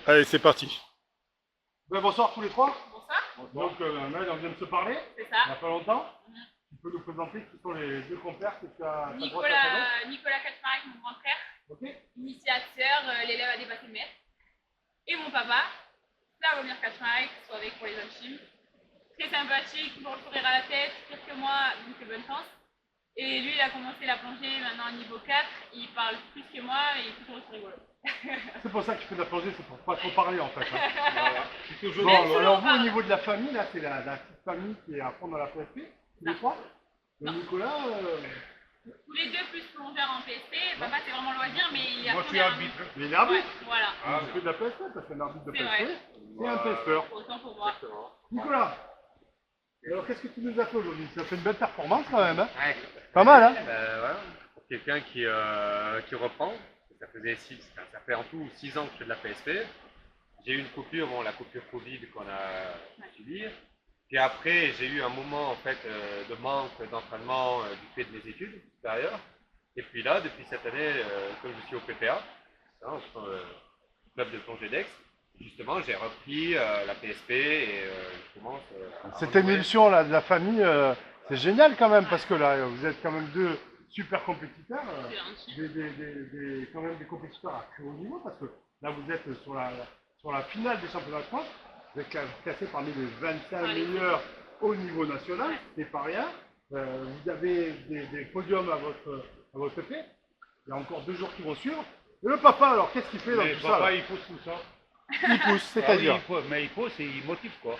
Allez, c'est parti. Ben, bonsoir tous les trois. Bonsoir. Donc, Maël, on vient de se parler, C'est il n'y ça. a pas longtemps. Tu peux nous présenter qui sont les deux compères que tu as à ta droite et à ta gauche. Nicolas Kaczmarek, mon grand frère, Ok. initiateur, l'élève à dépasser le maître. Et mon papa, Slavomir Kaczmarek, soit avec pour les alchimes. Très sympathique, toujours le sourire à la tête, pire que moi, donc bonne chance. Et lui, il a commencé la plongée maintenant à niveau 4. Il parle plus que moi et il est toujours aussi rigolo. C'est pour ça que tu fais de la plongée, c'est pour pas trop parler en fait. Hein. Voilà. Même Bon, solo, alors on vous, au parle. niveau de la famille, là, c'est la petite famille qui est à fond dans la PSP, tous les trois. Non. Nicolas, Tous les deux plus plongeurs en PSP. Papa, c'est vraiment loisir, mais il a Moi, je suis arbitre. il est arbitre. Ouais, voilà. Ah, il fait de la PSP parce qu'un arbitre de C'est PSP, vrai. c'est un pesteur. Autant pour moi. Nicolas, alors qu'est-ce que tu nous as fait aujourd'hui? Tu as fait une belle performance quand même, hein? Ouais. Pas mal, hein? Voilà. Pour quelqu'un qui reprend, ça fait en tout 6 ans que je fais de la PSP. J'ai eu une coupure, bon, la coupure Covid qu'on a subie. Puis après, j'ai eu un moment en fait de manque d'entraînement du fait de mes études supérieures. Et puis là, depuis cette année, comme je suis au PPA, club de plongée d'Aix, justement, j'ai repris la PSP et je commence. Cette émulsion là de la famille, c'est génial quand même parce que là, vous êtes quand même deux super compétiteurs, quand même des compétiteurs à très haut niveau parce que là vous êtes sur la finale des championnats de France, vous êtes classé parmi les 25 meilleurs au niveau national, c'est pas rien. Vous avez des podiums à votre PP, il y a encore 2 jours qui vont suivre. Et le papa alors, qu'est-ce qu'il fait dans tout ça? Papa, il pousse tout ça. Il pousse, c'est-à-dire Il pousse et il motive quoi.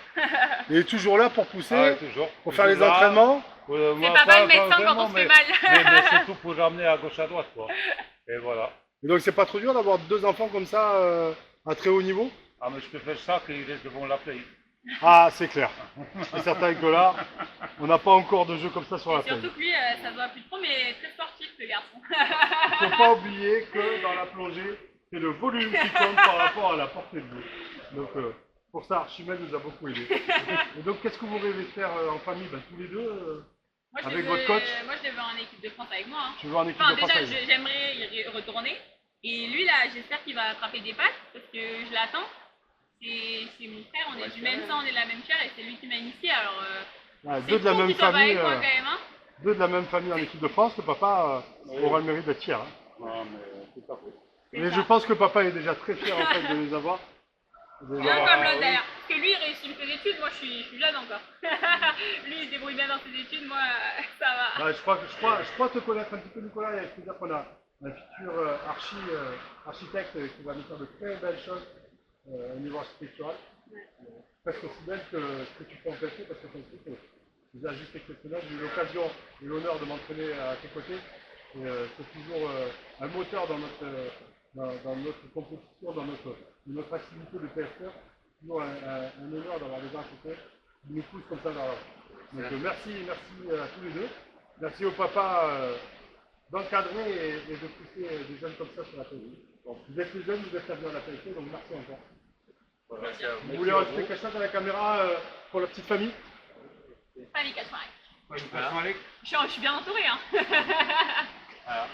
il est toujours là pour pousser, Toujours. pour faire les entraînements. C'est papa le médecin quand on se fait mal. mais surtout pour ramener à gauche à droite quoi. Et voilà. Et donc c'est pas trop dur d'avoir 2 enfants comme ça à très haut niveau? Ah mais je préfère ça qu'ils risquent de vont l'appeler. Ah c'est clair. C'est certain que là, on n'a pas encore de jeu comme ça sur la plage. Surtout que lui, ça doit plus trop, mais très sportif ce garçon. Il ne faut pas oublier que dans la plongée, c'est le volume qui compte par rapport à la portée de l'eau. Donc pour ça, Archimède nous a beaucoup aidé. Et donc qu'est-ce que vous rêvez de faire en famille? Tous les deux Moi, avec votre coach? Moi, je les veux en équipe de France avec moi. Hein. Tu veux en équipe Enfin, de France déjà, avec j'aimerais y retourner. Et lui, là, j'espère qu'il va attraper des pattes parce que je l'attends. C'est mon frère, on est du même sang, on est de la même chair et c'est lui qui m'a initié. Alors, Ouais, c'est deux de la fou même qu'il soit pas famille. avec moi, quand même, hein. Deux de la même famille en équipe de France, le papa aura le mérite d'être fier. Hein. Non mais tout à fait. Mais je pense que papa est déjà très fier en fait de les avoir. Non, comme l'autre d'ailleurs. Parce que lui, il réussit ses études, moi je suis jeune encore. Lui, il se débrouille bien dans ses études, moi ça va. Ouais, je crois te connaître un petit peu, Nicolas, et je peux dire qu'on a un futur architecte qui va nous faire de très belles choses au niveau architectural. Presque aussi belle que ce que tu fais en PSP, parce que ton truc est déjà juste exceptionnel. J'ai eu l'occasion et l'honneur de m'entraîner à tes côtés. Et c'est toujours un moteur dans notre compétition, dans notre activité de PSP. C'est toujours un honneur d'avoir des gens à côté qui nous poussent comme ça vers l'avant. Donc merci à tous les deux. Merci au papa d'encadrer et de pousser des jeunes comme ça sur la PSP. Bon, vous êtes les jeunes, vous êtes l'avenir de la PSP, donc merci encore. Voilà, Vous voulez rajouter quelque chose à la caméra pour la petite famille? Famille Kaczmarek. Voilà. Je suis bien entourée, hein. Voilà.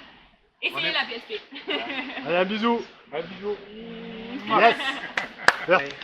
Essayez la PSP. Allez, un bisou. Un bisou. Yes. Merci.